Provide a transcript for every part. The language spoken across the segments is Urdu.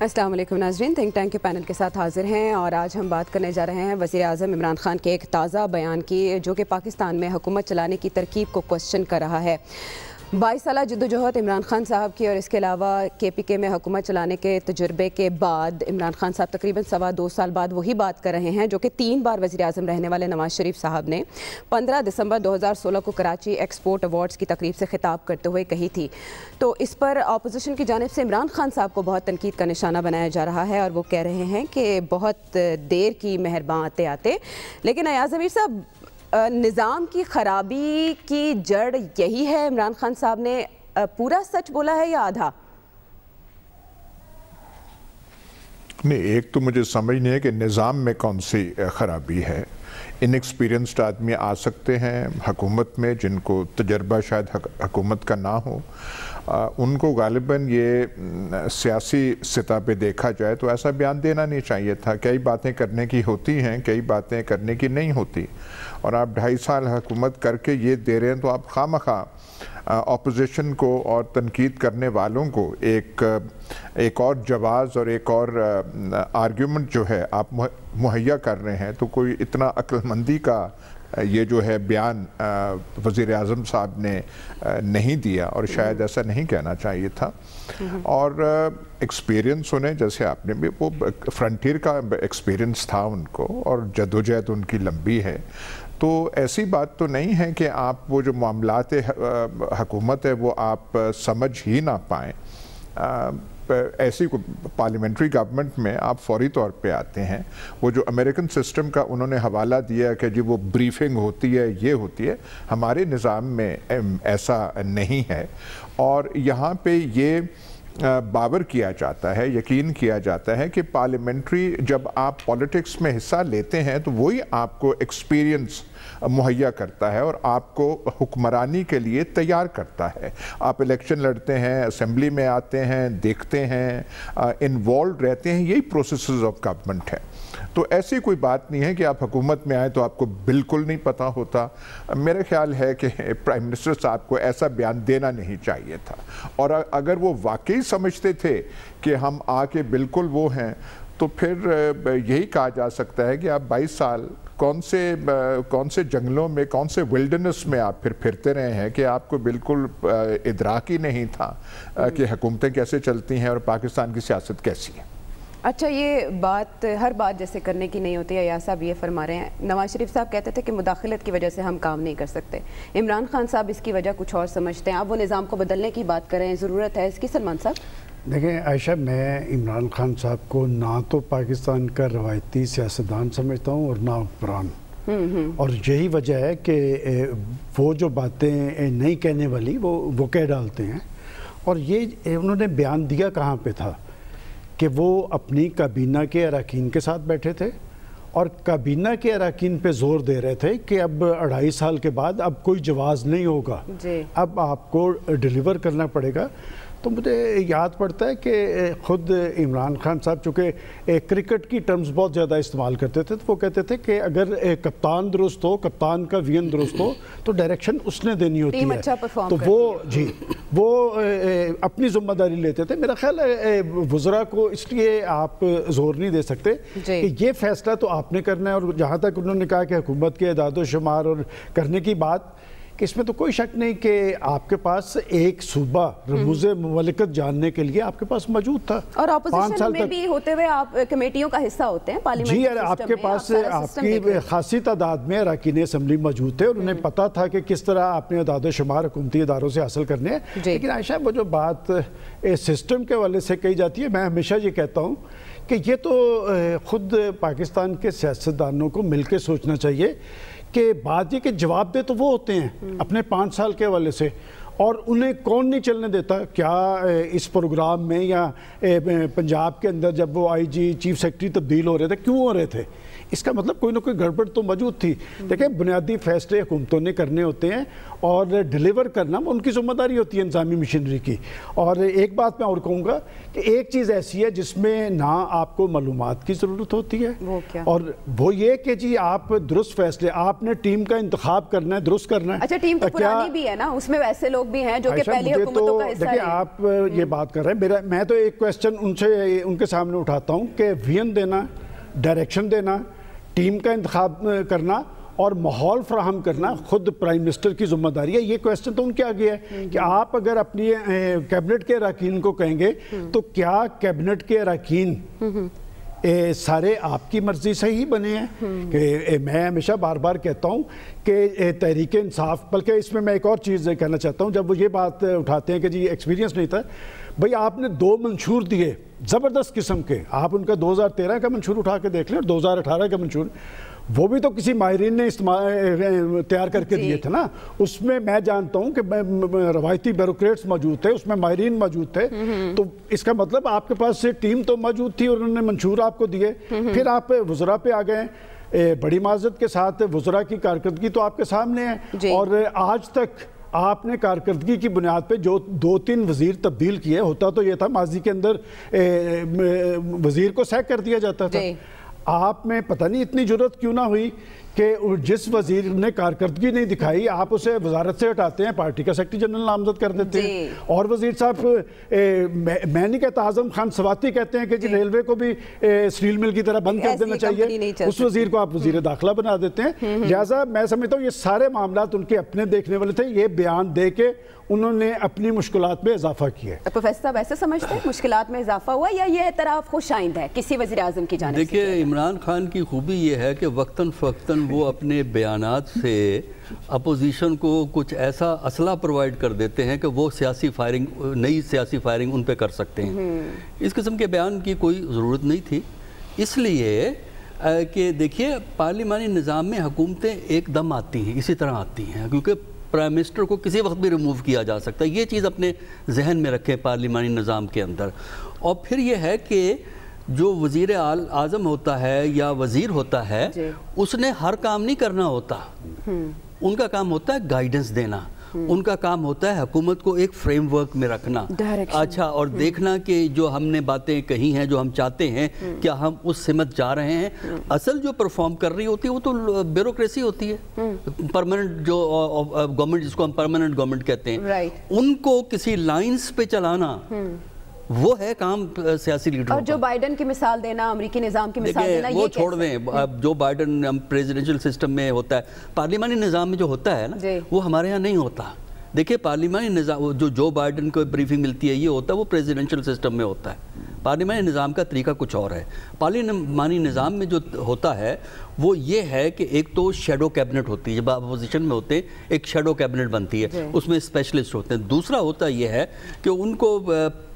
السلام علیکم ناظرین، تھنک ٹینک کے پینل کے ساتھ حاضر ہیں اور آج ہم بات کرنے جا رہے ہیں وزیر اعظم عمران خان کے ایک تازہ بیان کی جو کہ پاکستان میں حکومت چلانے کی ترکیب کو کوشچن کر رہا ہے۔ 22 سالہ جدوجہد عمران خان صاحب کی اور اس کے علاوہ KPK میں حکومت چلانے کے تجربے کے بعد عمران خان صاحب تقریباً 2.25 سال بعد وہی بات کر رہے ہیں جو کہ 3 بار وزیر اعظم رہنے والے نواز شریف صاحب نے 15 دسمبر 2016 کو کراچی ایکسپورٹ ایوارڈز کی تقریب سے خطاب کرتے ہوئے کہی تھی۔ تو اس پر اپوزیشن کی جانب سے عمران خان صاحب کو بہت تنقید کا نشانہ بنایا جا رہا ہے اور وہ کہہ رہے ہیں کہ بہت دیر کی مہرباں آتے آتے، لیکن ایاز ضمیر صاحب نظام کی خرابی کی جڑ یہی ہے؟ عمران خان صاحب نے پورا سچ بولا ہے یا آدھا؟ نہیں، ایک تو مجھے سمجھ نہیں ہے کہ نظام میں کون سی خرابی ہے۔ ان ایکسپیرینسڈ آدمی آ سکتے ہیں حکومت میں جن کو تجربہ شاید حکومت کا نہ ہو، ان کو غالباً یہ سیاسی سطح پہ دیکھا جائے تو ایسا بیان دینا نہیں چاہیے تھا۔ کئی باتیں کرنے کی ہوتی ہیں، کئی باتیں کرنے کی نہیں ہوتی، اور آپ 2.5 سال حکومت کر کے یہ دے رہے ہیں تو آپ خواہ اپوزیشن کو اور تنقید کرنے والوں کو ایک اور جواز اور ایک اور آرگیومنٹ جو ہے آپ مہیا کر رہے ہیں، تو کوئی اتنا عقل مندی کا یہ جو ہے بیان وزیر اعظم صاحب نے نہیں دیا، اور شاید ایسا نہیں کہنا چاہیے تھا۔ اور ایکسپیرینس انہیں، جیسے آپ نے بھی، وہ فرنٹیر کا ایکسپیرینس تھا ان کو اور جدوجہد ان کی لمبی ہے، تو ایسی بات تو نہیں ہے کہ آپ وہ جو معاملات حکومت ہے وہ آپ سمجھ ہی نہ پائیں۔ ایسی پارلیمنٹری گورنمنٹ میں آپ فوری طور پہ آتے ہیں۔ وہ جو امریکن سسٹم کا انہوں نے حوالہ دیا کہ جی وہ بریفنگ ہوتی ہے، یہ ہوتی ہے، ہمارے نظام میں ایسا نہیں ہے، اور یہاں پہ یہ باور کیا جاتا ہے، یقین کیا جاتا ہے کہ پارلیمنٹری جب آپ پولیٹکس میں حصہ لیتے ہیں تو وہی آپ کو ایکسپیرینس مہیا کرتا ہے اور آپ کو حکمرانی کے لیے تیار کرتا ہے۔ آپ الیکشن لڑتے ہیں، اسمبلی میں آتے ہیں، دیکھتے ہیں، انوالوڈ رہتے ہیں، یہی پروسیسز آف گورنمنٹ ہے۔ تو ایسی کوئی بات نہیں ہے کہ آپ حکومت میں آئیں تو آپ کو بالکل نہیں پتہ ہوتا۔ میرا خیال ہے کہ پرائم منسٹر صاحب کو ایسا بیان دینا نہیں چاہیے تھا، اور اگر وہ واقعی سمجھتے تھے کہ ہم آ کے بالکل وہ ہیں تو پھر یہی کہا جا سکتا ہے کہ آپ 22 سال کون سے جنگلوں میں، کون سے ولڈرنس میں آپ پھرتے رہے ہیں کہ آپ کو بالکل ادراک ہی نہیں تھا کہ حکومتیں کیسے چلتی ہیں اور پاکستان کی سیاست کیسی ہے۔ اچھا، یہ بات ہر بات جیسے کرنے کی نہیں ہوتی ہے، ایاز صاحب یہ فرما رہے ہیں۔ نواز شریف صاحب کہتے تھے کہ مداخلت کی وجہ سے ہم کام نہیں کر سکتے، عمران خان صاحب اس کی وجہ کچھ اور سمجھتے ہیں، آپ وہ نظام کو بدلنے کی بات کر رہے ہیں، ضرورت ہے اس کی؟ سلمان صاحب دیکھیں عائشہ، میں عمران خان صاحب کو نہ تو پاکستان کا روایتی سیاستدان سمجھتا ہوں اور نہ حکمران، اور یہی وجہ ہے کہ وہ جو باتیں نہیں کہنے والی وہ کہہ ڈالتے ہیں۔ اور یہ انہوں نے بیان دیا کہاں پہ تھا کہ وہ اپنی کابینہ کے اراکین کے ساتھ بیٹھے تھے اور کابینہ کے اراکین پہ زور دے رہے تھے کہ اب 2.5 سال کے بعد اب کوئی جواز نہیں ہوگا، اب آپ کو ڈیلیور کرنا پڑے گا۔ تو مجھے یاد پڑتا ہے کہ خود عمران خان صاحب چونکہ کرکٹ کی ٹرمز بہت زیادہ استعمال کرتے تھے، تو وہ کہتے تھے کہ اگر کپتان درست ہو، کپتان کا وین درست ہو تو ڈائریکشن اس نے دینی ہوتی ہے، تو وہ اپنی ذمہ داری لیتے تھے۔ میرا خیال ہے وزراء کو اس لیے آپ زور نہیں دے سکتے کہ یہ فیصلہ تو آپ نے کرنا ہے، اور جہاں تک انہوں نے کہا کہ حکومت کے اعداد و شمار اور کرنے کی بات، کہ اس میں تو کوئی شک نہیں کہ آپ کے پاس ایک صوبہ رموز مملکت جاننے کے لیے آپ کے پاس موجود تھا، اور اپوزیشن میں بھی ہوتے ہوئے آپ کمیٹیوں کا حصہ ہوتے ہیں پارلیمنٹ جی، آپ کے پاس آپ کی خاصی تعداد میں اراکین اسمبلی موجود تھے اور انہیں پتا تھا کہ کس طرح آپ نے اعداد و شمار حکومتی اداروں سے حاصل کرنے ہیں۔ لیکن عائشہ، وہ جو بات سسٹم کے حوالے سے کہی جاتی ہے، میں ہمیشہ یہ کہتا ہوں کہ یہ تو خود پاکستان کے سیاستدانوں کو مل کے سوچنا چاہیے کہ بات یہ کہ جواب دے تو وہ ہوتے ہیں اپنے 5 سال کے حوالے سے، اور انہیں کون نہیں چلنے دیتا؟ کیا اس پروگرام میں یا پنجاب کے اندر جب وہ IG چیف سیکرٹری تبدیل ہو رہے تھے، کیوں ہو رہے تھے؟ اس کا مطلب کوئی نہ کوئی گڑبڑ تو موجود تھی. دیکھیں بنیادی فیصلے حکومتوں نے کرنے ہوتے ہیں اور ڈیلیور کرنا ان کی ذمہ داری ہوتی ہے انتظامی مشینری کی. اور ایک بات میں اور کہوں گا کہ ایک چیز ایسی ہے جس میں نہ آپ کو معلومات کی ضرورت ہوتی ہے اور وہ یہ کہ جی آپ درست فیصلے, آپ نے ٹیم کا انتخاب کرنا ہے, درست کرنا ہے. اچھا ٹیم تو پرانی بھی ہے نا, اس میں ویسے لوگ بھی ہیں جو کہ پہلی حکومتوں کا حصہ رہے. دیکھیں آپ یہ بات کر رہے ہیں, میں تو ایک کویسچن ان کے سامنے اٹھاتا ہوں کہ ویژن دینا, ڈائریکشن دینا, ٹیم کا انتخاب کرنا اور ماحول فراہم کرنا خود پرائم منسٹر کی ذمہ داری ہے. یہ کویسچن تو ان کے آگے ہے کہ آپ اگر اپنی کیبنٹ کے اراکین کو کہیں گے تو کیا کیبنٹ کے اراکین سارے آپ کی مرضی سے ہی بنے ہیں؟ کہ میں ہمیشہ بار بار کہتا ہوں کہ تحریک انصاف, بلکہ اس میں ایک اور چیز کہنا چاہتا ہوں, جب وہ یہ بات اٹھاتے ہیں کہ جی ایکسپیرینس نہیں تھا, بھئی آپ نے 2 منشور دیے زبردست قسم کے, آپ ان کا 2013 کا منشور اٹھا کے دیکھ لیں اور 2018 کا منشور, وہ بھی تو کسی ماہرین نے تیار کر کے دیے تھے نا. اس میں میں جانتا ہوں کہ روایتی بیوروکریٹس موجود تھے, اس میں ماہرین موجود تھے, تو اس کا مطلب آپ کے پاس سے ٹیم تو موجود تھی اور انہوں نے منشور آپ کو دیے. پھر آپ وزراء پہ آ گئے, بڑی معذرت کے ساتھ وزراء کی کارکردگی تو آپ کے سامنے ہے اور آج تک آپ نے کارکردگی کی بنیاد پہ جو 2-3 وزیر تبدیل کیے, ہوتا تو یہ تھا ماضی کے اندر وزیر کو سیک کر دیا جاتا تھا. آپ میں پتہ نہیں اتنی جرت کیوں نہ ہوئی کہ جس وزیر نے کارکردگی نہیں دکھائی آپ اسے وزارت سے ہٹاتے ہیں, پارٹی کا سیکرٹری جنرل نامزد کر دیتے ہیں. اور وزیر صاحب میں نہیں کہتا, اعظم خان سواتی کہتے ہیں کہ جی ریلوے کو بھی سٹیل مل کی طرح بند کر دینا چاہیے, اس وزیر کو آپ وزیر داخلہ بنا دیتے ہیں. لہٰذا میں سمجھتا ہوں یہ سارے معاملات ان کے اپنے دیکھنے والے تھے, یہ بیان دے کے انہوں نے اپنی مشکلات میں اضافہ کیا. پروفیسر صاحب ایسے سمجھتے ہیں مشکلات میں اضافہ ہوا یا یہ اعتراف خوش آئند ہے کسی وزیر اعظم کی جانب سے؟ دیکھیں عمران خان کی خوبی یہ ہے کہ وقتاً فوقتاً وہ اپنے بیانات سے اپوزیشن کو کچھ ایسا اسلحہ پرووائڈ کر دیتے ہیں کہ وہ نئی سیاسی فائرنگ ان پہ کر سکتے ہیں. اس قسم کے بیان کی کوئی ضرورت نہیں تھی, اس لیے کہ دیکھیے پارلیمانی نظام میں حکومتیں ایک دم آتی ہیں, اسی طرح آتی ہیں, کیونکہ پرائم منسٹر کو کسی وقت بھی ریموو کیا جا سکتا ہے. یہ چیز اپنے ذہن میں رکھیں پارلیمانی نظام کے اندر. اور پھر یہ ہے کہ جو وزیر اعظم ہوتا ہے یا وزیر ہوتا ہے اس نے ہر کام نہیں کرنا ہوتا, ان کا کام ہوتا ہے گائیڈنس دینا, ان کا کام ہوتا ہے حکومت کو ایک فریم ورک میں رکھنا, اچھا, اور دیکھنا کہ جو ہم نے باتیں کہی ہیں, جو ہم چاہتے ہیں, کیا ہم اس سمت جا رہے ہیں. اصل جو پرفارم کر رہی ہوتی ہے وہ تو بیوروکریسی ہوتی ہے, پرماننٹ جو گورنمنٹ, جس کو ہم پرماننٹ گورنمنٹ کہتے ہیں, ان کو کسی لائنز پہ چلانا وہ ہے کام سیاسی لیڈر. اور جو بائیڈن کی مثال دینا, امریکی نظام کی مثال دینا, وہ چھوڑ دیں. جو بائیڈن پریزیڈنشل سسٹم میں ہوتا ہے, پارلیمانی نظام میں جو ہوتا ہے نا وہ ہمارے ہاں نہیں ہوتا. دیکھیں پارلیمانی نظام جو بائیڈن کو بریفنگ ملتی ہے یہ ہوتا ہے وہ پریزیڈنشل سسٹم میں ہوتا ہے. پارلیمانی نظام کا طریقہ کچھ اور ہے. پارلیمانی نظام میں جو ہوتا ہے وہ یہ ہے کہ ایک تو شیڈو کیبنٹ ہوتی ہے, جب آپ اپوزیشن میں ہوتے ہیں ایک شیڈو کیبنٹ بنتی ہے, اس میں اسپیشلسٹ ہوتے ہیں. دوسرا ہوتا یہ ہے کہ ان کو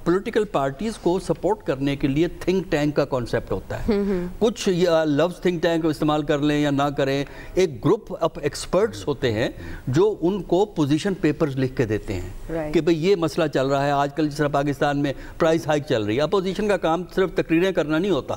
پولیٹیکل پارٹیز کو سپورٹ کرنے کے لیے تھنک ٹینک کا کانسیپٹ ہوتا ہے. کچھ لفظ تھنک ٹینک کو استعمال کر لیں یا نہ کریں, ایک گروپ آف ایکسپرٹس ہوتے ہیں جو ان کو پوزیشن پیپرز لکھ کے دیتے ہیں کہ بھئی یہ مسئلہ چل رہا ہے آج کل, جس طرح پاکستان میں پرائس ہائیک چل رہی ہے. اپوزیشن کا کام صرف تقریریں کرنا نہیں ہوتا,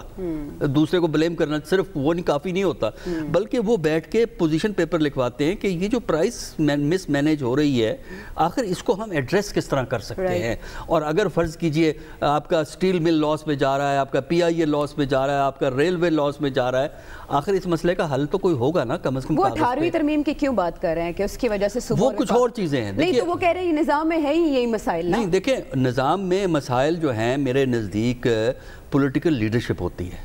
دوسرے کو بلیم کرنا صرف وہ نہیں کافی نہیں ہوتا, بلکہ وہ بیٹھ کے پوزیشن پیپر لکھواتے ہیں کہ یہ جو پرائس مس مینیج ہو رہی ہے آخر اس کو ہم ایڈریس کس طرح کر سکتے ہیں. اور اگر فرض کیجئے آپ کا سٹیل مل لاس میں جا رہا ہے, آپ کا پی آئی اے لاس میں جا رہا ہے, آپ کا ریلوے لاس میں جا رہا ہے, آخر اس مسئلے کا حل تو کوئی ہوگا نا کم از کم. وہ 18ویں ترمیم کی کیوں بات کر رہے ہیں کہ اس کی وجہ سے وہ کچھ اور چیزیں ہیں. نہیں تو وہ کہہ رہے ہیں نظام میں ہے ہی یہی مسائل. نہیں دیکھیں نظام میں مسائل جو ہیں میرے نزدیک پولیٹیکل لیڈرشپ ہوتی ہے.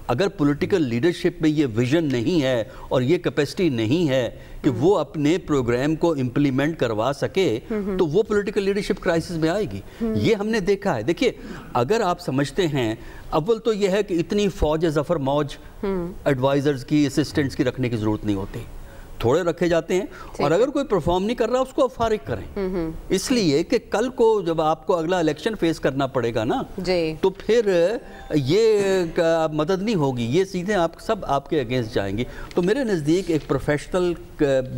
اگر پولیٹیکل لیڈرشپ میں یہ ویژن نہیں ہے اور یہ کیپیسٹی نہیں ہے کہ وہ اپنے پروگرام کو امپلیمنٹ کروا سکے تو وہ پولیٹیکل لیڈرشپ کرائسس میں آئے گی. یہ ہم نے دیکھا ہے. دیکھیے اگر آپ سمجھتے ہیں, اول تو یہ ہے کہ اتنی فوج ظفر موج ایڈوائزرز کی, اسسٹنٹس کی رکھنے کی ضرورت نہیں ہوتی, تھوڑے رکھے جاتے ہیں, اور اگر کوئی پرفارم نہیں کر رہا اس کو فارغ کریں. اس لیے کہ کل کو جب آپ کو اگلا الیکشن فیس کرنا پڑے گا نا تو پھر یہ مدد نہیں ہوگی, یہ سیدھے سب آپ کے اگینسٹ جائیں گی. تو میرے نزدیک ایک پروفیشنل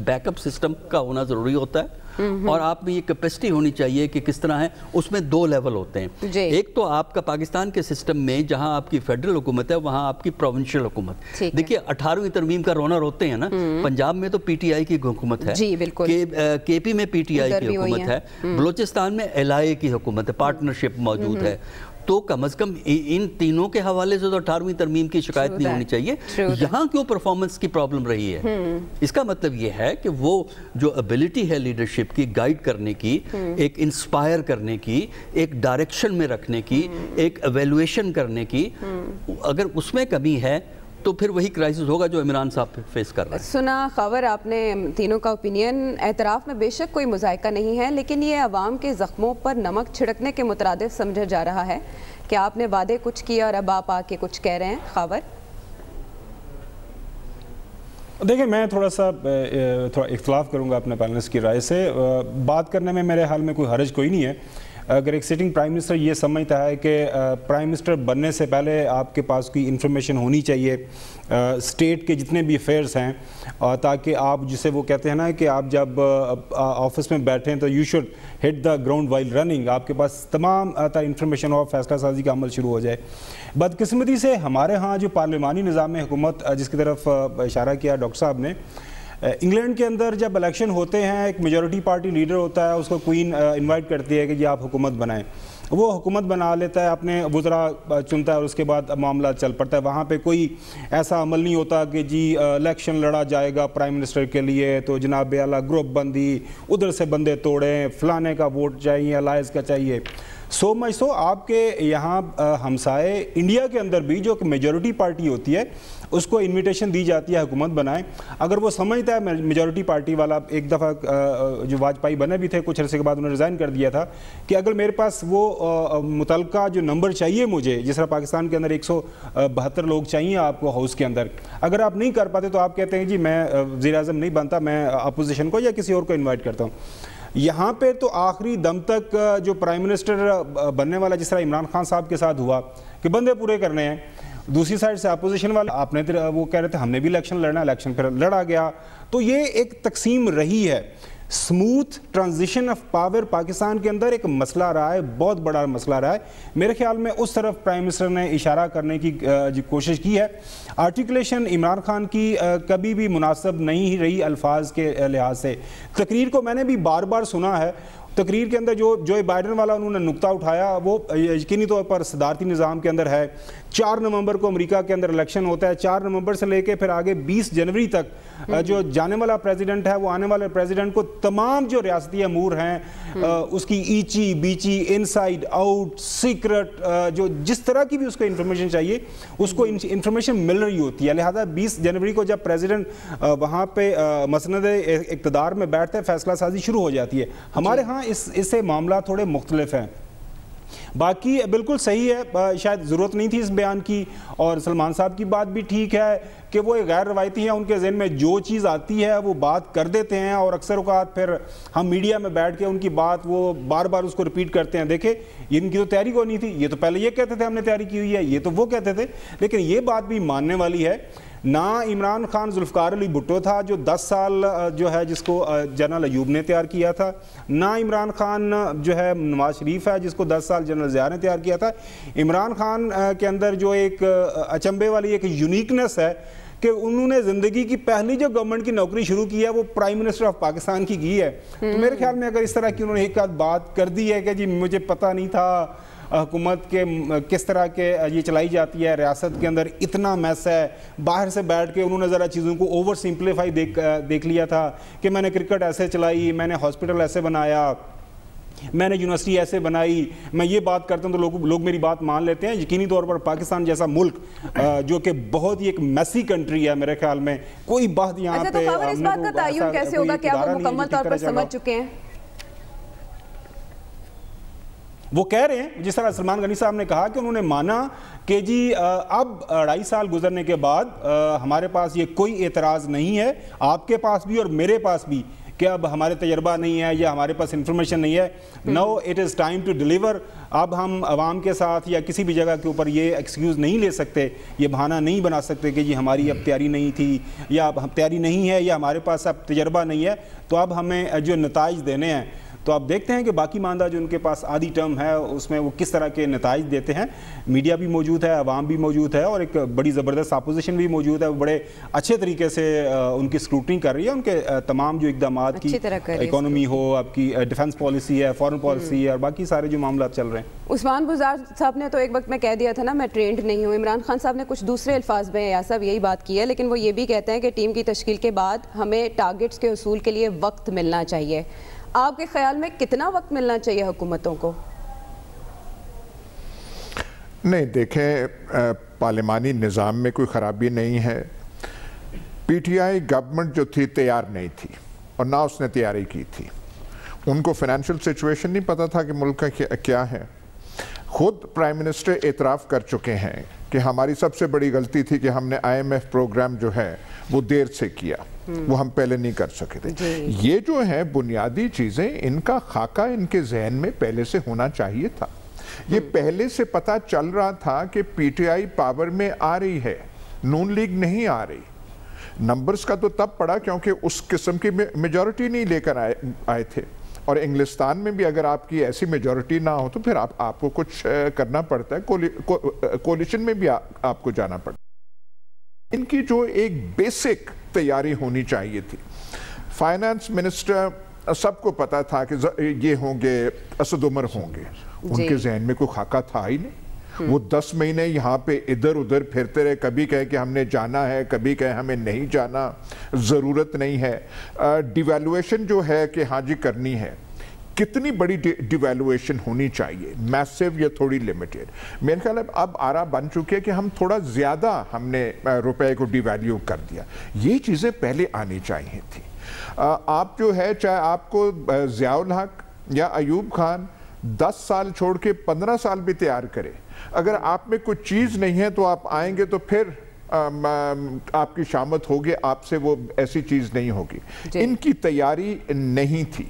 بیک اپ سسٹم کا ہونا ضروری ہوتا ہے. اور آپ میں یہ کیپیسٹی ہونی چاہیے کہ کس طرح ہے. اس میں 2 لیول ہوتے ہیں. ایک تو آپ کا پاکستان کے سسٹم میں جہاں آپ کی فیڈرل حکومت ہے وہاں آپ کی پروونشل حکومت. دیکھیے 18ویں ترمیم کا رونر ہوتے ہیں نا, پنجاب میں تو پی ٹی آئی کی حکومت ہے, کے پی میں پی ٹی آئی کی حکومت ہے, بلوچستان میں ایل آئی کی حکومت ہے, پارٹنرشپ موجود ہے. تو کم از کم ان تینوں کے حوالے سے تو 18ویں ترمیم کی شکایت نہیں ہونی چاہیے. یہاں کیوں پرفارمنس کی پرابلم رہی ہے؟ اس کا مطلب یہ ہے کہ وہ جو ابیلٹی ہے لیڈرشپ کی, گائیڈ کرنے کی, ایک انسپائر کرنے کی, ایک ڈائریکشن میں رکھنے کی, ایک ایویلویشن کرنے کی, اگر اس میں کمی ہے تو پھر وہی کرائسس ہوگا جو عمران صاحب فیس کر رہے ہیں. سنا خاور, آپ نے تینوں کا اوپینین, اعتراف میں بے شک کوئی مذائقہ نہیں ہے, لیکن یہ عوام کے زخموں پر نمک چھڑکنے کے مترادف سمجھا جا رہا ہے کہ آپ نے وعدے کچھ کیا اور اب آپ آ کے کچھ کہہ رہے ہیں. خاور دیکھیں, میں تھوڑا اختلاف کروں گا اپنے پینلسٹ کی رائے سے. بات کرنے میں میرے حال میں کوئی حرج کوئی نہیں ہے. اگر ایک سٹنگ پرائم منسٹر یہ سمجھتا ہے کہ پرائم منسٹر بننے سے پہلے آپ کے پاس کوئی انفارمیشن ہونی چاہیے اسٹیٹ کے جتنے بھی افیئرس ہیں, تاکہ آپ جسے وہ کہتے ہیں نا کہ آپ جب آفس میں بیٹھیں تو you should hit the ground while running, آپ کے پاس تمام انفارمیشن اور فیصلہ سازی کا عمل شروع ہو جائے. بدقسمتی سے ہمارے ہاں جو پارلیمانی نظام حکومت جس کی طرف اشارہ کیا ڈاکٹر صاحب نے, انگلینڈ کے اندر جب الیکشن ہوتے ہیں ایک میجورٹی پارٹی لیڈر ہوتا ہے, اس کو کوئین انوائٹ کرتی ہے کہ جی آپ حکومت بنائیں. وہ حکومت بنا لیتا ہے, اپنے وزراء چنتا ہے اور اس کے بعد معاملہ چل پڑتا ہے. وہاں پہ کوئی ایسا عمل نہیں ہوتا کہ جی الیکشن لڑا جائے گا پرائم منسٹر کے لیے تو جناب اعلیٰ گروپ بندی, ادھر سے بندے توڑیں, فلانے کا ووٹ چاہیے, الائنس کا چاہیے. سو مچ سو آپ کے یہاں ہمسائے انڈیا کے اندر بھی جو میجورٹی پارٹی ہوتی ہے اس کو انویٹیشن دی جاتی ہے حکومت بنائیں. اگر وہ سمجھتا ہے میجورٹی پارٹی والا, ایک دفعہ جو واجپئی بنے بھی تھے کچھ عرصے کے بعد انہوں نے ریزائن کر دیا تھا, کہ اگر میرے پاس وہ متعلقہ جو نمبر چاہیے مجھے, جس طرح پاکستان کے اندر 172 لوگ چاہیے آپ کو ہاؤس کے اندر, اگر آپ نہیں کر پاتے تو آپ کہتے ہیں جی میں وزیر اعظم نہیں بنتا, میں اپوزیشن کو یا کسی اور کو انوائٹ کرتا ہوں. یہاں پہ تو آخری دم تک جو پرائم منسٹر بننے والا جس طرح عمران خان صاحب کے ساتھ ہوا کہ بندے پورے کرنے ہیں, دوسری سائڈ سے اپوزیشن والے آپ نے وہ کہہ رہے تھے ہم نے بھی الیکشن لڑنا, الیکشن پھر لڑا گیا. تو یہ ایک تقسیم رہی ہے. Smooth transition of power Pakistan کے اندر ایک مسئلہ رہا ہے, بہت بڑا مسئلہ رہا ہے. میرے خیال میں اس طرف پرائم منسٹر نے اشارہ کرنے کی کوشش کی ہے. آرٹیکولیشن عمران خان کی کبھی بھی مناسب نہیں رہی الفاظ کے لحاظ سے. تقریر کو میں نے بھی بار بار سنا ہے, تقریر کے اندر جو بائیڈن والا انہوں نے نقطہ اٹھایا وہ یقینی طور پر صدارتی نظام کے اندر ہے. 4 نومبر کو امریکہ کے اندر الیکشن ہوتا ہے, 4 نومبر سے لے کے پھر آگے 20 جنوری تک جو جانے والا پریزیڈنٹ ہے وہ آنے والے پریزیڈنٹ کو تمام جو ریاستی امور ہیں اس کی ایچی بیچی, انسائیڈ آؤٹ, سیکرٹ, جو جس طرح کی بھی اس کو انفارمیشن چاہیے اس کو انفارمیشن مل رہی ہوتی ہے. لہذا 20 جنوری کو جب پریزیڈنٹ وہاں پہ مسند اقتدار میں بیٹھتے ہیں فیصلہ سازی شروع ہو جاتی ہے. ہمارے ہاں اس سے معاملہ تھوڑے مختلف ہیں. باقی بالکل صحیح ہے, شاید ضرورت نہیں تھی اس بیان کی, اور سلمان صاحب کی بات بھی ٹھیک ہے کہ وہ غیر روایتی ہیں, ان کے ذہن میں جو چیز آتی ہے وہ بات کر دیتے ہیں, اور اکثر اوقات پھر ہم میڈیا میں بیٹھ کے ان کی بات وہ بار بار اس کو ریپیٹ کرتے ہیں. دیکھیں ان کی تو تیاری کو نہیں تھی, یہ تو پہلے یہ کہتے تھے ہم نے تیاری کی ہوئی ہے, یہ تو وہ کہتے تھے. لیکن یہ بات بھی ماننے والی ہے, نہ عمران خان ذوالفقار علی بھٹو تھا جو 10 سال جو ہے جس کو جنرل ایوب نے تیار کیا تھا, نہ عمران خان جو ہے نواز شریف ہے جس کو 10 سال جنرل ضیاء نے تیار کیا تھا. عمران خان کے اندر جو ایک اچنبے والی ایک یونیکنس ہے کہ انہوں نے زندگی کی پہلی جو گورنمنٹ کی نوکری شروع کی ہے وہ پرائم منسٹر آف پاکستان کی ہے. تو میرے خیال میں اگر اس طرح کی انہوں نے ایک آدھ بات کر دی ہے کہ جی مجھے پتہ نہیں تھا حکومت کے کس طرح کے یہ چلائی جاتی ہے, ریاست کے اندر اتنا میس ہے, باہر سے بیٹھ کے انہوں نے ذرا چیزوں کو اوور سمپلیفائی دیکھ لیا تھا کہ میں نے کرکٹ ایسے چلائی, میں نے ہاسپٹل ایسے بنایا, میں نے یونیورسٹی ایسے بنائی, میں یہ بات کرتا ہوں تو لوگ میری بات مان لیتے ہیں. یقینی طور پر پاکستان جیسا ملک جو کہ بہت ہی ایک میسی کنٹری ہے, میرے خیال میں کوئی بات یہاں پہ اس بات کا تعین کیسے ہوگا کہ آپ مکمل طور پر سمجھ چکے ہیں؟ وہ کہہ رہے ہیں جس طرح سلمان غنی صاحب نے کہا کہ انہوں نے مانا کہ جی اب 2.5 سال گزرنے کے بعد ہمارے پاس یہ کوئی اعتراض نہیں ہے, آپ کے پاس بھی اور میرے پاس بھی, کہ اب ہمارے تجربہ نہیں ہے یا ہمارے پاس انفارمیشن نہیں ہے. No it is time to deliver. اب ہم عوام کے ساتھ یا کسی بھی جگہ کے اوپر یہ ایکسکیوز نہیں لے سکتے, یہ بہانہ نہیں بنا سکتے کہ جی ہماری اب تیاری نہیں تھی یا اب تیاری نہیں ہے یا ہمارے پاس اب تجربہ نہیں ہے. تو اب ہمیں جو نتائج دینے ہیں تو آپ دیکھتے ہیں کہ باقی ماندہ جو ان کے پاس آدھی ٹرم ہے اس میں وہ کس طرح کے نتائج دیتے ہیں. میڈیا بھی موجود ہے, عوام بھی موجود ہے, اور ایک بڑی زبردست اپوزیشن بھی موجود ہے. وہ بڑے اچھے طریقے سے ان کی اسکروٹنی کر رہی ہے, ان کے تمام جو اقدامات کی, اکانومی ہو, آپ کی ڈیفنس پالیسی ہے, فارن پالیسی ہے, اور باقی سارے جو معاملات چل رہے ہیں. عثمان بزار صاحب نے تو ایک وقت میں کہہ دیا تھا نا میں ٹرینڈ نہیں ہوں. عمران خان صاحب نے کچھ دوسرے الفاظ میں یا صاحب یہی بات کی ہے, لیکن وہ یہ بھی کہتے ہیں کہ ٹیم کی تشکیل کے بعد ہمیں ٹارگٹس کے حصول کے لیے وقت ملنا چاہیے. آپ کے خیال میں کتنا وقت ملنا چاہیے حکومتوں کو؟ نہیں دیکھیں, پارلیمانی نظام میں کوئی خرابی نہیں ہے. پی ٹی آئی گورنمنٹ جو تھی تیار نہیں تھی, اور نہ اس نے تیاری کی تھی. ان کو فائنینشیل سچویشن نہیں پتا تھا کہ ملک کا کیا ہے. خود پرائم منسٹر اعتراف کر چکے ہیں کہ ہماری سب سے بڑی غلطی تھی کہ ہم نے آئی ایم ایف پروگرام جو ہے وہ دیر سے کیا, وہ ہم پہلے نہیں کر سکے تھے. یہ جو ہے بنیادی چیزیں, ان کا خاکہ ان کے ذہن میں پہلے سے ہونا چاہیے تھا. یہ پہلے سے پتا چل رہا تھا کہ پی ٹی آئی پاور میں آ رہی ہے, نون لیگ نہیں آ رہی. نمبرز کا تو تب پڑا کیونکہ اس قسم کی میجورٹی نہیں لے کر آئے تھے, اور انگلستان میں بھی اگر آپ کی ایسی میجورٹی نہ ہو تو پھر آپ کو کچھ کرنا پڑتا ہے, کولیشن میں بھی آپ کو جانا پڑتا ہے. ان کی جو ایک بیسک تیاری ہونی چاہیے تھی. فائنانس منسٹر سب کو پتا تھا کہ یہ ہوں گے, اسد عمر ہوں گے. ان کے ذہن میں کوئی خاکہ تھا ہی نہیں. وہ 10 مہینے یہاں پہ ادھر ادھر پھرتے رہے, کبھی کہے کہ ہم نے جانا ہے, کبھی کہے ہمیں نہیں جانا, ضرورت نہیں ہے. ڈیویلویشن جو ہے کہ ہاں جی کرنی ہے, کتنی بڑی ڈیویلویشن ہونی چاہیے, میسو یا تھوڑی لیمیٹڈ؟ میرے خیال ہے اب آرا بن چکے کہ ہم تھوڑا زیادہ ہم نے روپے کو ڈیویلیو کر دیا. یہ چیزیں پہلے آنی چاہیے تھی. آپ جو ہے چاہے آپ کو ضیاء الحق یا ایوب خان 10 سال چھوڑ کے 15 سال بھی تیار کرے, اگر آپ میں کوئی چیز نہیں ہے تو آپ آئیں گے تو پھر آپ کی شامت ہوگی, آپ سے وہ ایسی چیز نہیں ہوگی. ان کی تیاری نہیں تھی.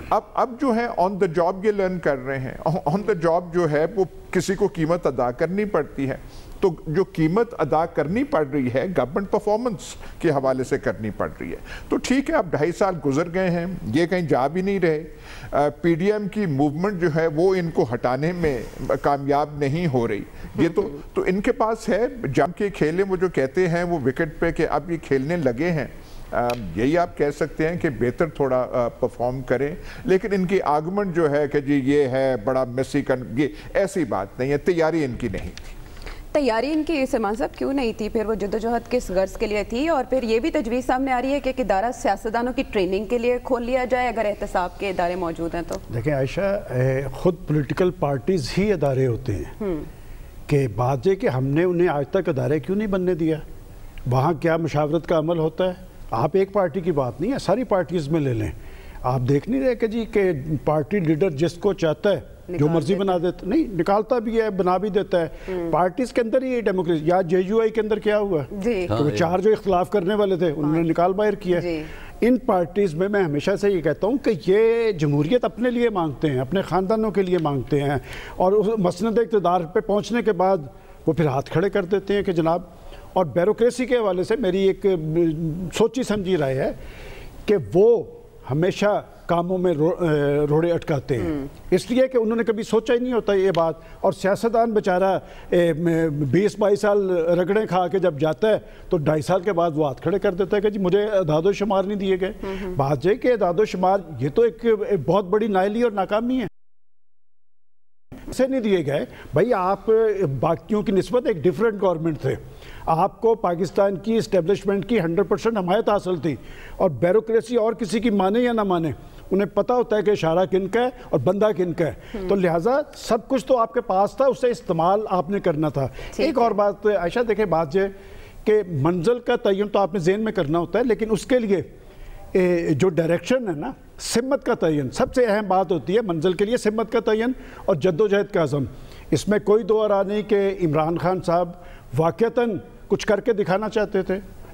اب جو ہے آن دا جاب یہ لرن کر رہے ہیں. آن دا جاب جو ہے وہ کسی کو قیمت ادا کرنی پڑتی ہے, تو جو قیمت ادا کرنی پڑ رہی ہے گورنمنٹ پرفارمنس کے حوالے سے کرنی پڑ رہی ہے. تو ٹھیک ہے, اب 2.5 سال گزر گئے ہیں, یہ کہیں جا بھی نہیں رہے. پی ڈی ایم کی موومنٹ جو ہے وہ ان کو ہٹانے میں کامیاب نہیں ہو رہی. یہ تو ان کے پاس ہے جم کے کھیلیں, وہ جو کہتے ہیں وہ وکٹ پہ کہ اب یہ کھیلنے لگے ہیں. یہی آپ کہہ سکتے ہیں کہ بہتر تھوڑا پرفارم کریں, لیکن ان کی آرگومنٹ جو ہے کہ جی یہ ہے بڑا میسی یہ ایسی بات نہیں ہے. تیاری ان کی نہیں تھی. تیاری ان کی سلمان صاحب کیوں نہیں تھی؟ پھر وہ جدوجہد کس غرض کے لیے تھی؟ اور پھر یہ بھی تجویز سامنے آ رہی ہے کہ ایک ادارہ سیاستدانوں کی ٹریننگ کے لیے کھول لیا جائے اگر احتساب کے ادارے موجود ہیں تو. دیکھیں عائشہ, خود پولیٹیکل پارٹیز ہی ادارے ہوتے ہیں کہ بات یہ کہ ہم نے انہیں آج تک ادارے کیوں نہیں بننے دیا. وہاں کیا مشاورت کا عمل ہوتا ہے؟ آپ ایک پارٹی کی بات نہیں ہے, ساری پارٹیز میں لے لیں. آپ دیکھ نہیں رہے کہ جی کہ پارٹی لیڈر جس کو چاہتا ہے جو مرضی بنا دیتا, نہیں نکالتا بھی ہے, بنا بھی دیتا ہے. پارٹیز کے اندر ہی ڈیموکریسی, یا جے یو آئی کے اندر کیا ہوا کہ وہ 4 جو اختلاف کرنے والے تھے انہوں نے نکال باہر کیا. ان پارٹیز میں ہمیشہ سے یہ کہتا ہوں کہ یہ جمہوریت اپنے لیے مانگتے ہیں, اپنے خاندانوں کے لیے مانگتے ہیں, اور اس مسند اقتدار پہ پہنچنے کے بعد وہ پھر ہاتھ کھڑے کر دیتے ہیں کہ جناب. اور بیوروکریسی کے حوالے سے میری ایک سوچی سمجھی رائے ہے کہ وہ ہمیشہ کاموں میں روڑے اٹکاتے ہیں, اس لیے کہ انہوں نے کبھی سوچا ہی نہیں ہوتا یہ بات. اور سیاستدان بیچارہ 20-22 سال رگڑیں کھا کے جب جاتا ہے تو 2.5 سال کے بعد وہ ہاتھ کھڑے کر دیتا ہے کہ جی مجھے اعداد و شمار نہیں دیے گئے. بات یہ کہ اعداد و شمار یہ تو ایک بہت بڑی نائلی اور ناکامی ہے سے نہیں دیے گئے. بھائی آپ باقیوں کی نسبت ایک ڈیفرنٹ گورنمنٹ تھے, آپ کو پاکستان کی اسٹیبلشمنٹ کی 100% حمایت حاصل تھی, اور بیوروکریسی اور کسی کی مانے یا نہ مانے انہیں پتہ ہوتا ہے کہ اشارہ کن کا ہے اور بندہ کن کا ہے. تو لہٰذا سب کچھ تو آپ کے پاس تھا, اس سے استعمال آپ نے کرنا تھا. ایک اور بات عائشہ دیکھیں, بات یہ کہ منزل کا تعین تو آپ نے ذہن میں کرنا ہوتا ہے, لیکن اس کے لیے جو ڈائریکشن ہے نا, سمت کا تعین سب سے اہم بات ہوتی ہے. منزل کے لیے سمت کا تعین اور جدوجہد کا عزم. اس میں کوئی دو رائے نہیں کہ عمران خان صاحب واقعتاً کچھ کر کے دکھانا چاہتے تھے.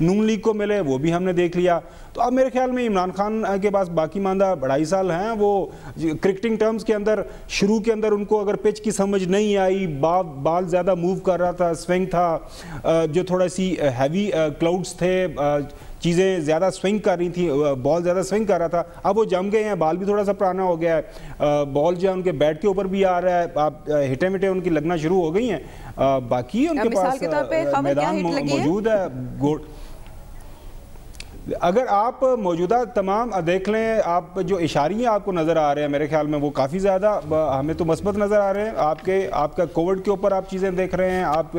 نون لیگ کو ملے وہ بھی ہم نے دیکھ لیا. تو اب میرے خیال میں عمران خان کے پاس باقی ماندہ 2.5 سال ہیں. وہ کرکٹنگ ٹرمز کے اندر شروع کے اندر ان کو اگر پچ کی سمجھ نہیں آئی, بال زیادہ موو کر رہا تھا, سوئنگ تھا, جو تھوڑا سی ہیوی کلاؤڈز تھے, چیزیں زیادہ سوئنگ کر رہی تھیں, بال زیادہ سوئنگ کر رہا تھا. اب وہ جم گئے ہیں, بال بھی تھوڑا سا پرانا ہو گیا ہے, بال جو ہے ان کے بیٹ کے اوپر بھی آ رہا ہے, آپ ہٹیں وٹیں ان کی لگنا شروع ہو گئی ہیں. باقی ان کے پاس میدان موجود ہے. اگر آپ موجودہ تمام دیکھ لیں, آپ جو اشاریے آپ کو نظر آ رہے ہیں میرے خیال میں وہ کافی زیادہ ہمیں تو مثبت نظر آ رہے ہیں. آپ کا کووڈ کے اوپر آپ چیزیں دیکھ رہے ہیں, آپ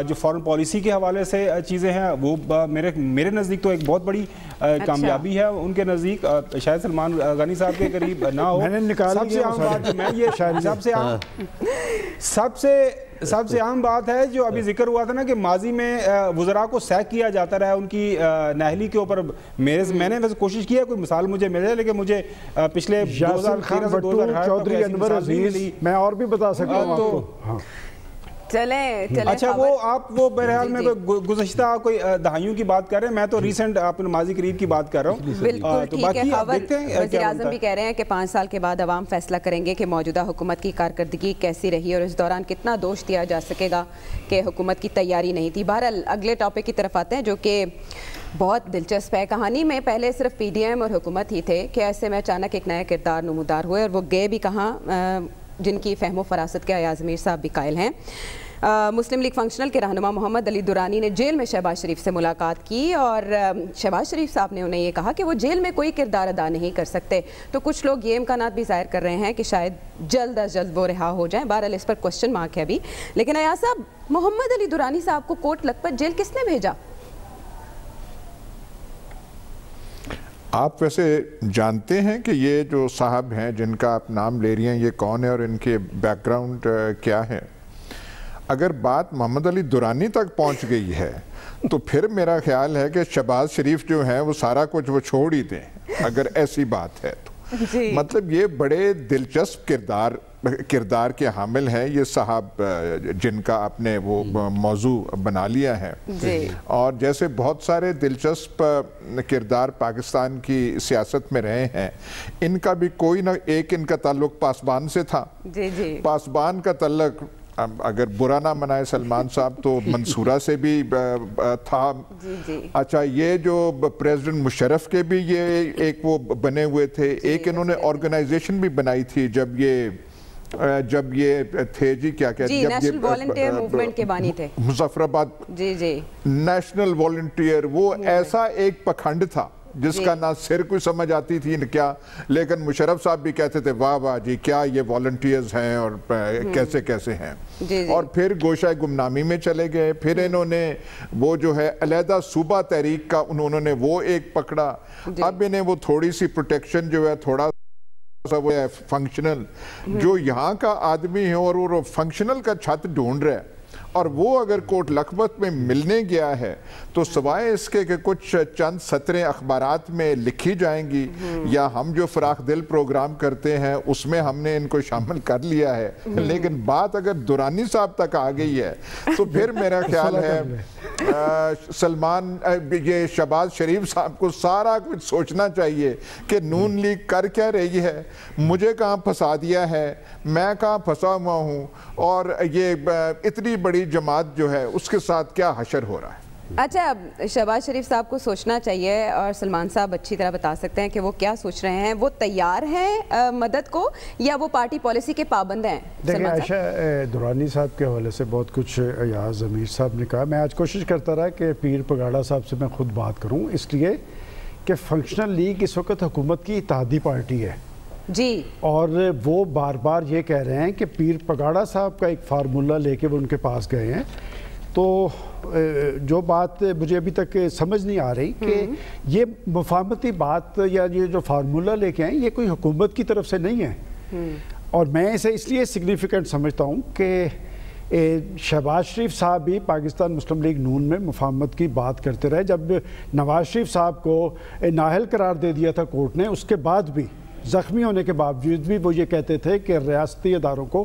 جو فارن پالیسی کے حوالے سے چیزیں ہیں وہ میرے نزدیک تو ایک بہت بڑی کامیابی ہے. ان کے نزدیک شاید سلمان غنی صاحب کے قریب نہ ہو. سب سے عام بات میں یہ سب سے عام بات ہے جو ابھی ذکر ہوا تھا نا کہ ماضی میں وزراء کو سیک کیا جاتا رہا ان کی نااہلی کے اوپر. میں نے ویسے کوشش کی ہے کوئی مثال مجھے ملے, لیکن مجھے پچھلے 2013 سے 2018 چودھری انور عزیز میں اور بھی بتا سکتا ہوں آپ کو. چلیں اچھا وہ بہرحال میں گزشتہ کوئی دہائیوں کی بات کر رہے ہیں, میں تو ریسنٹ اپنے ماضی قریب کی بات کر رہا ہوں. بالکل ٹھیک ہے خبر. وزیر اعظم بھی کہہ رہے ہیں کہ 5 سال کے بعد عوام فیصلہ کریں گے کہ موجودہ حکومت کی کارکردگی کیسی رہی اور اس دوران کتنا دوش دیا جا سکے گا کہ حکومت کی تیاری نہیں تھی. بہرحال اگلے ٹاپک کی طرف آتے ہیں جو کہ بہت دلچسپ ہے. کہانی میں پہلے صرف پی ڈی ایم اور حکومت ہی تھے کہ ایسے میں اچانک ایک نیا کردار نمودار ہوئے, اور وہ گئے بھی کہاں, جن کی فہم و فراست کے ایاز میر صاحب بھی قائل ہیں. مسلم لیگ فنکشنل کے رہنما محمد علی درانی نے جیل میں شہباز شریف سے ملاقات کی, اور شہباز شریف صاحب نے انہیں یہ کہا کہ وہ جیل میں کوئی کردار ادا نہیں کر سکتے. تو کچھ لوگ یہ امکانات بھی ظاہر کر رہے ہیں کہ شاید جلد از جلد وہ رہا ہو جائیں. بہرحال اس پر کوشچن مارک ہے ابھی. لیکن ایاز صاحب, محمد علی درانی صاحب کو کوٹ لکھپت جیل کس نے بھیجا؟ آپ ویسے جانتے ہیں کہ یہ جو صاحب ہیں جن کا آپ نام لے رہی ہیں یہ کون ہے اور ان کے بیک گراؤنڈ کیا ہے؟ اگر بات محمد علی درانی تک پہنچ گئی ہے تو پھر میرا خیال ہے کہ شہباز شریف جو ہیں وہ سارا کچھ وہ چھوڑ ہی دیں, اگر ایسی بات ہے تو. مطلب یہ بڑے دلچسپ کردار کے حامل ہیں یہ صاحب, جن کا آپ نے وہ موضوع بنا لیا ہے. اور جیسے بہت سارے دلچسپ کردار پاکستان کی سیاست میں رہے ہیں, ان کا بھی کوئی نہ ایک ان کا تعلق پاسبان سے تھا. پاسبان کا تعلق اگر برا نہ منائے سلمان صاحب تو منصورہ سے بھی تھا. اچھا, یہ جو پریزیڈنٹ مشرف کے بھی یہ ایک وہ بنے ہوئے تھے. ایک انہوں نے آرگنائزیشن بھی بنائی تھی جب یہ تھے جی کیا کہتے ہیں, نیشنل والنٹیئر موومنٹ کے بانی تھے, مظفر آباد نیشنل والنٹیئر. وہ ایسا ایک پکھنڈ تھا جس کا نہ سر کوئی سمجھ آتی تھی نہ کیا, لیکن مشرف صاحب بھی کہتے تھے واہ واہ جی کیا یہ والنٹیئرز ہیں اور کیسے کیسے ہیں. اور پھر گوشہ گمنامی میں چلے گئے. پھر انہوں نے وہ جو ہے علیحدہ صوبہ تحریک کا انہوں نے وہ ایک پکڑا. اب انہیں وہ تھوڑی سی پروٹیکشن جو ہے تھوڑا سا وہ ہے فنکشنل, جو یہاں کا آدمی ہے اور وہ فنکشنل کا چھت ڈھونڈ رہا ہے, اور وہ اگر کوٹ لکھپت میں ملنے گیا ہے تو سوائے اس کے کہ کچھ چند سطریں اخبارات میں لکھی جائیں گی یا ہم جو فراخ دل پروگرام کرتے ہیں اس میں ہم نے ان کو شامل کر لیا ہے, لیکن بات اگر درانی صاحب تک آ گئی ہے تو پھر میرا خیال ہے یہ شہباز شریف صاحب کو سارا کچھ سوچنا چاہیے کہ نون لیگ کر کیا رہی ہے, مجھے کہاں پھنسا دیا ہے, میں کہاں پھنسا ہوا ہوں, اور یہ اتنی بڑی جماعت جو ہے اس کے ساتھ کیا حشر ہو رہا ہے. اچھا, شہباز شریف صاحب کو سوچنا چاہیے, اور سلمان صاحب اچھی طرح بتا سکتے ہیں کہ وہ کیا سوچ رہے ہیں. وہ تیار ہیں مدد کو یا وہ پارٹی پالیسی کے پابند ہیں؟ دیکھیں عائشہ, درانی صاحب کے حوالے سے بہت کچھ ایاز امیر صاحب نے کہا. میں آج کوشش کرتا رہا کہ پیر پگاڑا صاحب سے میں خود بات کروں, اس لیے کہ فنکشنل لیگ اس وقت حکومت کی اتحادی پارٹی ہے جی, اور وہ بار بار یہ کہہ رہے ہیں کہ پیر پگاڑا صاحب کا ایک فارمولہ لے کے وہ ان کے پاس گئے ہیں. تو جو بات مجھے ابھی تک سمجھ نہیں آ رہی کہ یہ مفاہمتی بات یا یہ جو فارمولہ لے کے آئیں یہ کوئی حکومت کی طرف سے نہیں ہے, اور میں اسے اس لیے سگنیفیکنٹ سمجھتا ہوں کہ شہباز شریف صاحب بھی پاکستان مسلم لیگ نون میں مفاہمت کی بات کرتے رہے. جب نواز شریف صاحب کو نااہل قرار دے دیا تھا کورٹ نے, اس کے بعد بھی زخمی ہونے کے باوجود بھی وہ یہ کہتے تھے کہ ریاستی اداروں کو